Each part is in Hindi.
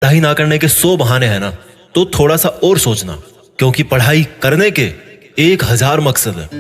पढ़ाई ना करने के 100 बहाने हैं ना, तो थोड़ा सा और सोचना, क्योंकि पढ़ाई करने के 1000 मकसद है।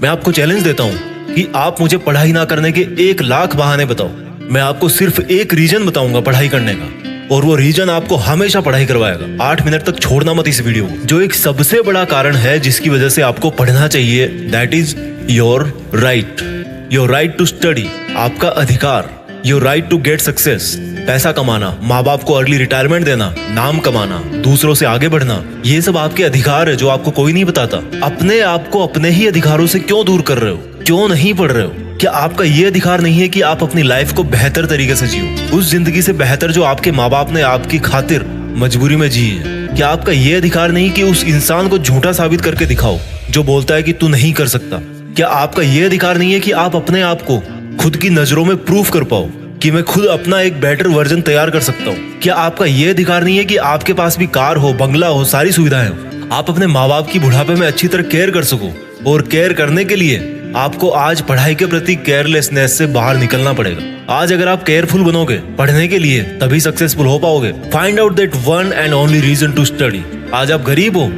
मैं आपको चैलेंज देता हूं कि आप मुझे पढ़ाई ना करने के 1,00,000 बहाने बताओ, मैं आपको सिर्फ एक रीजन बताऊंगा पढ़ाई करने का, और वो रीजन आपको हमेशा पढ़ाई करवाएगा। 8 मिनट तक छोड़ना मत इस वीडियो को। जो एक सबसे बड़ा कारण है जिसकी वजह से आपको पढ़ना चाहिए, that is your right to study, आपका अधिकार। Your right to get success, पैसा कमाना, माँ बाप को अर्ली रिटायरमेंट देना, नाम कमाना, दूसरों से आगे बढ़ना, ये सब आपके अधिकार है जो आपको कोई नहीं बताता। अपने आप को अपने ही अधिकारों से क्यों दूर कर रहे हो, क्यों नहीं पढ़ रहे हो? क्या आपका ये अधिकार नहीं है कि आप अपनी लाइफ को बेहतर तरीके से जियो, उस जिंदगी से बेहतर जो आपके माँ बाप ने आपकी खातिर मजबूरी में जी है? क्या आपका ये अधिकार नहीं कि उस इंसान को झूठा साबित करके दिखाओ जो बोलता है कि तू नहीं कर सकता? क्या आपका ये अधिकार नहीं है कि आप अपने आप को खुद की नजरों में प्रूफ कर पाओ कि मैं खुद अपना एक बेटर वर्जन तैयार कर सकता हूँ? क्या आपका ये अधिकार नहीं है कि आपके पास भी कार हो, बंगला हो, सारी सुविधाएं हो, आप अपने माँ बाप की बुढ़ापे में अच्छी तरह केयर कर सको? और केयर करने के लिए आपको आज पढ़ाई के प्रति केयरलेसनेस से बाहर निकलना पड़ेगा। आज अगर आप केयरफुल बनोगे पढ़ने के लिए, तभी सक्सेसफुल हो पाओगे। Find out that one and only reason to study. आज आप गरीब हो,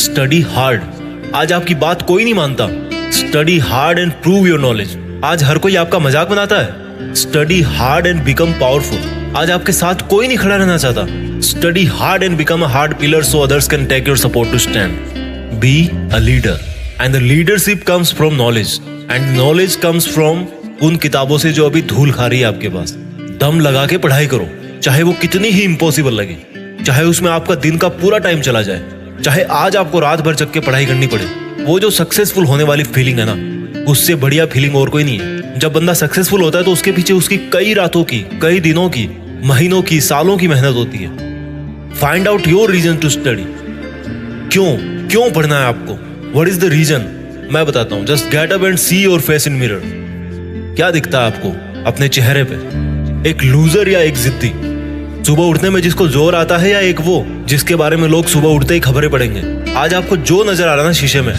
स्टडी हार्ड। आज आपकी बात कोई नहीं मानता, study hard and prove your knowledge. आज हर कोई आपका मजाक बनाता है, study hard and become powerful. आज आपके साथ कोई नहीं खड़ा रहना चाहता, study hard and become a hard pillar so others can take your support to stand. Be a leader and the leadership comes from knowledge and knowledge comes from उन किताबों से जो अभी धूल खा रही है आपके पास। दम लगा के पढ़ाई करो, चाहे वो कितनी ही इम्पॉसिबल लगे, चाहे उसमें आपका दिन का पूरा टाइम चला जाए, चाहे आज आपको रात भर जग के पढ़ाई करनी पड़े। वो जो सक्सेसफुल होने वाली फीलिंग है ना, उससे बढ़िया फीलिंग और कोई नहीं है। जब बंदा सक्सेसफुल होता है तो उसके पीछे उसकी कई रातों की, कई दिनों की, महीनों की, सालों की मेहनत होती है। Find out your reason to study. क्यों पढ़ना है आपको? What is the reason? मैं बताता हूं। Just get up and see your face in mirror. क्या दिखता है आपको अपने चेहरे पे? एक लूजर या एक जिद्दी? सुबह उठने में जिसको जोर आता है, या एक वो जिसके बारे में लोग सुबह उठते ही खबरें पढ़ेंगे? आज आपको जो नजर आ रहा है ना शीशे में,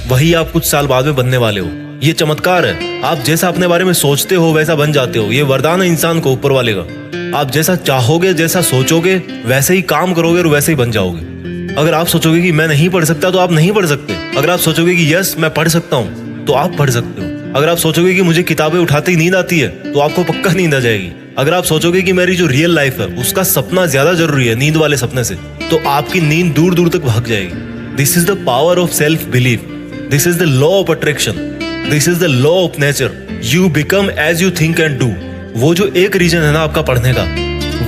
वही आप कुछ साल बाद में बनने वाले हो। ये चमत्कार है। आप जैसा अपने बारे में सोचते हो वैसा बन जाते हो। ये वरदान है इंसान को ऊपर वाले का। आप जैसा चाहोगे, जैसा सोचोगे, वैसे ही काम करोगे और वैसे ही बन जाओगे। अगर आप सोचोगे कि मैं नहीं पढ़ सकता, तो आप नहीं पढ़ सकते। अगर आप सोचोगे कि यस मैं पढ़ सकता हूँ, तो आप पढ़ सकते हो। अगर आप सोचोगे कि मुझे किताबें उठाते ही नींद आती है, तो आपको पक्का नींद आ जाएगी। अगर आप सोचोगे कि मेरी जो रियल लाइफ है उसका सपना ज्यादा जरूरी है नींद वाले सपने से, तो आपकी नींद दूर दूर तक भाग जाएगी। This is the power of self belief. This is the law of attraction. This is the law of nature. You become as you think and do. वो जो एक रीजन है ना आपका पढ़ने का,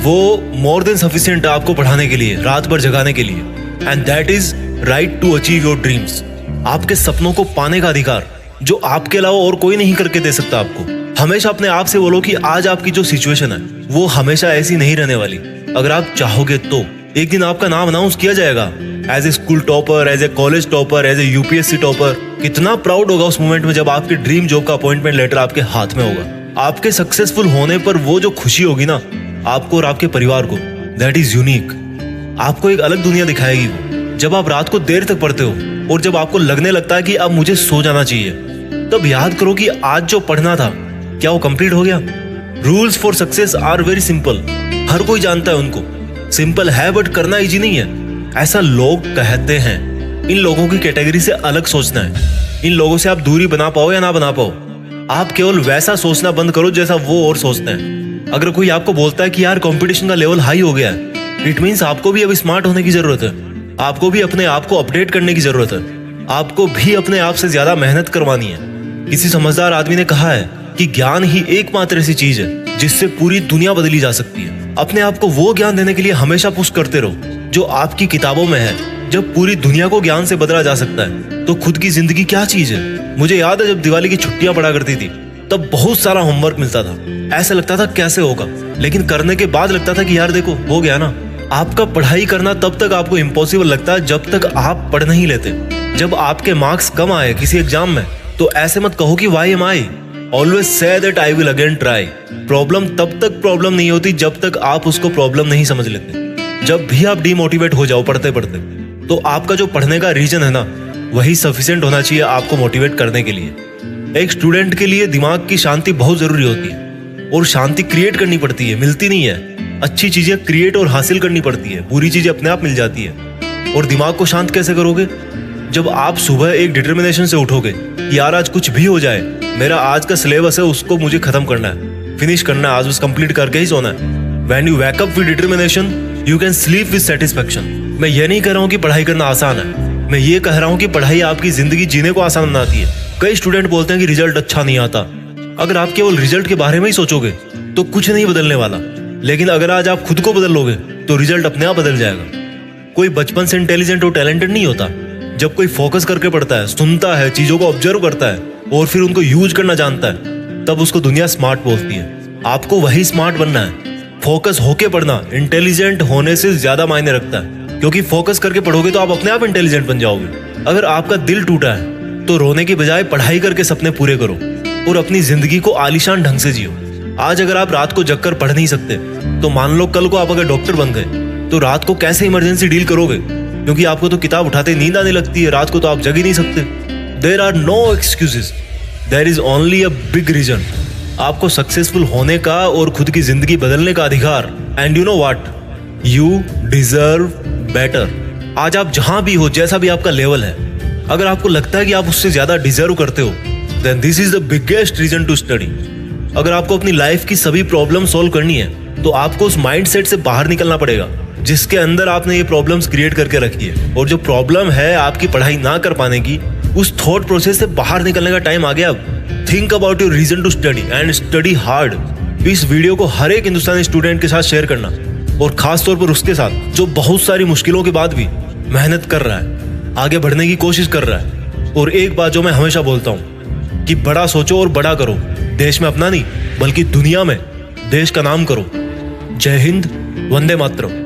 वो मोर देन सफिशिएंट है आपको पढ़ाने के लिए, रात भर जगाने के लिए। And that is right to achieve your dreams. आपके सपनों को पाने का अधिकार जो आपके अलावा और कोई नहीं करके दे सकता आपको। हमेशा अपने आप से बोलो कि आज आपकी जो सिचुएशन है वो हमेशा ऐसी नहीं रहने वाली। अगर आप चाहोगे तो एक दिन आपका नाम अनाउंस किया जाएगा as a school topper, as a college topper, as a UPSC topper. कितना प्राउड होगा उस मोमेंट में जब आपके ड्रीम जॉब का अपॉइंटमेंट लेटर आपके हाथ में होगा। आपके सक्सेसफुल होने पर वो जो खुशी होगी ना आपको और आपके परिवार को, दैट इज यूनिक। आपको एक अलग दुनिया दिखाएगी वो। जब आप रात को देर तक पढ़ते हो और जब आपको लगने लगता है कि अब मुझे सो जाना चाहिए, तब याद करो कि आज जो पढ़ना था क्या वो कंप्लीट हो गया? Rules for success are very simple. हर कोई जानता है उनको। सिंपल है बट करना इजी नहीं है, ऐसा लोग कहते हैं। इन लोगों की कैटेगरी से अलग सोचना है। इन लोगों से आप दूरी बना पाओ या ना बना पाओ, आप केवल वैसा सोचना बंद करो जैसा वो और सोचते हैं। अगर कोई आपको बोलता है कि यार कंपटीशन का लेवल हाई हो गया है, इट मीन्स आपको भी अब स्मार्ट होने की जरूरत है। आपको भी अपने आप को अपडेट करने की जरूरत है। आपको भी अपने आप से ज्यादा मेहनत करवानी है। किसी समझदार आदमी ने कहा है कि ज्ञान ही एकमात्र ऐसी चीज है जिससे पूरी दुनिया बदली जा सकती है। अपने आप को वो ज्ञान देने के लिए हमेशा पुश करते रहो जो आपकी किताबों में है। जब पूरी दुनिया को ज्ञान से बदला जा सकता है तो खुद की जिंदगी क्या चीज है? मुझे याद है जब दिवाली की छुट्टियां पड़ा करती थी, तब बहुत सारा होमवर्क मिलता था। ऐसा लगता था कैसे होगा, लेकिन करने के बाद लगता था कि यार देखो हो गया ना। आपका पढ़ाई करना तब तक आपको इम्पॉसिबल लगता है जब तक आप पढ़ नहीं लेते। जब आपके मार्क्स कम आए किसी एग्जाम में, तो ऐसे मत कहो कि why am I. Always say that I will again try. Problem तब तक प्रॉब्लम नहीं होती जब तक आप उसको प्रॉब्लम नहीं समझ लेते। जब भी आप डिमोटिवेट हो जाओ पढ़ते पढ़ते, तो आपका जो पढ़ने का रीजन है ना, वही सफिशिएंट होना चाहिए आपको मोटिवेट करने के लिए। एक स्टूडेंट के लिए दिमाग की शांति बहुत जरूरी होती है, और शांति क्रिएट करनी पड़ती है, मिलती नहीं है। अच्छी चीजें क्रिएट और हासिल करनी पड़ती है, बुरी चीजें अपने आप मिल जाती है। और दिमाग को शांत कैसे करोगे? जब आप सुबह एक डिटर्मिनेशन से उठोगे कि यार आज कुछ भी हो जाए, मेरा आज का सिलेबस है उसको मुझे खत्म करना है, फिनिश करना है, आज उस कंप्लीट करके ही सोना है। When you wake up with determination, you can sleep with satisfaction. मैं ये नहीं कह रहा हूँ कि पढ़ाई करना आसान है, मैं ये कह रहा हूँ कि पढ़ाई आपकी जिंदगी जीने को आसान बनाती है। कई स्टूडेंट बोलते हैं कि रिजल्ट अच्छा नहीं आता। अगर आप केवल रिजल्ट के बारे में ही सोचोगे तो कुछ नहीं बदलने वाला, लेकिन अगर आज आप खुद को बदल लोगे तो रिजल्ट अपने आप बदल जाएगा। कोई बचपन से इंटेलिजेंट और टैलेंटेड नहीं होता। जब कोई फोकस करके पढ़ता है, सुनता है, चीजों को ऑब्जर्व करता है और फिर उनको यूज करना जानता है, तब उसको दुनिया स्मार्ट बोलती है। आपको वही स्मार्ट बनना है। फोकस होके पढ़ना इंटेलिजेंट होने से ज्यादा मायने रखता है, क्योंकि फोकस करके पढ़ोगे तो आप अपने आप इंटेलिजेंट बन जाओगे। अगर आपका दिल टूटा है तो रोने की बजाय पढ़ाई करके सपने पूरे करो और अपनी जिंदगी को आलीशान ढंग से जियो। आज अगर आप रात को जगकर पढ़ नहीं सकते तो मान लो कल को आप अगर डॉक्टर बन गए तो रात को कैसे इमरजेंसी डील करोगे? क्योंकि आपको तो किताब उठाते नींद आने लगती है, रात को तो आप जग ही नहीं सकते। There are no excuses, there is only a big reason. आपको सक्सेसफुल होने का और खुद की जिंदगी बदलने का अधिकार। And you know what, you deserve better. आज आप जहां भी हो, जैसा भी आपका लेवल है, अगर आपको लगता है कि आप उससे ज्यादा डिजर्व करते हो, then this is the biggest reason to study. अगर आपको अपनी लाइफ की सभी प्रॉब्लम सॉल्व करनी है तो आपको उस माइंडसेट से बाहर निकलना पड़ेगा जिसके अंदर आपने ये प्रॉब्लम्स क्रिएट करके रखी है। और जो प्रॉब्लम है आपकी पढ़ाई ना कर पाने की, उस थॉट प्रोसेस से बाहर निकलने का टाइम आ गया अब। Think about your reason to study and study hard. इस वीडियो को हर एक हिंदुस्तानी स्टूडेंट के साथ शेयर करना, और खास तौर पर उसके साथ जो बहुत सारी मुश्किलों के बाद भी मेहनत कर रहा है, आगे बढ़ने की कोशिश कर रहा है। और एक बात जो मैं हमेशा बोलता हूँ कि बड़ा सोचो और बड़ा करो। देश में अपना नहीं बल्कि दुनिया में देश का नाम करो। जय हिंद, वंदे मातरम।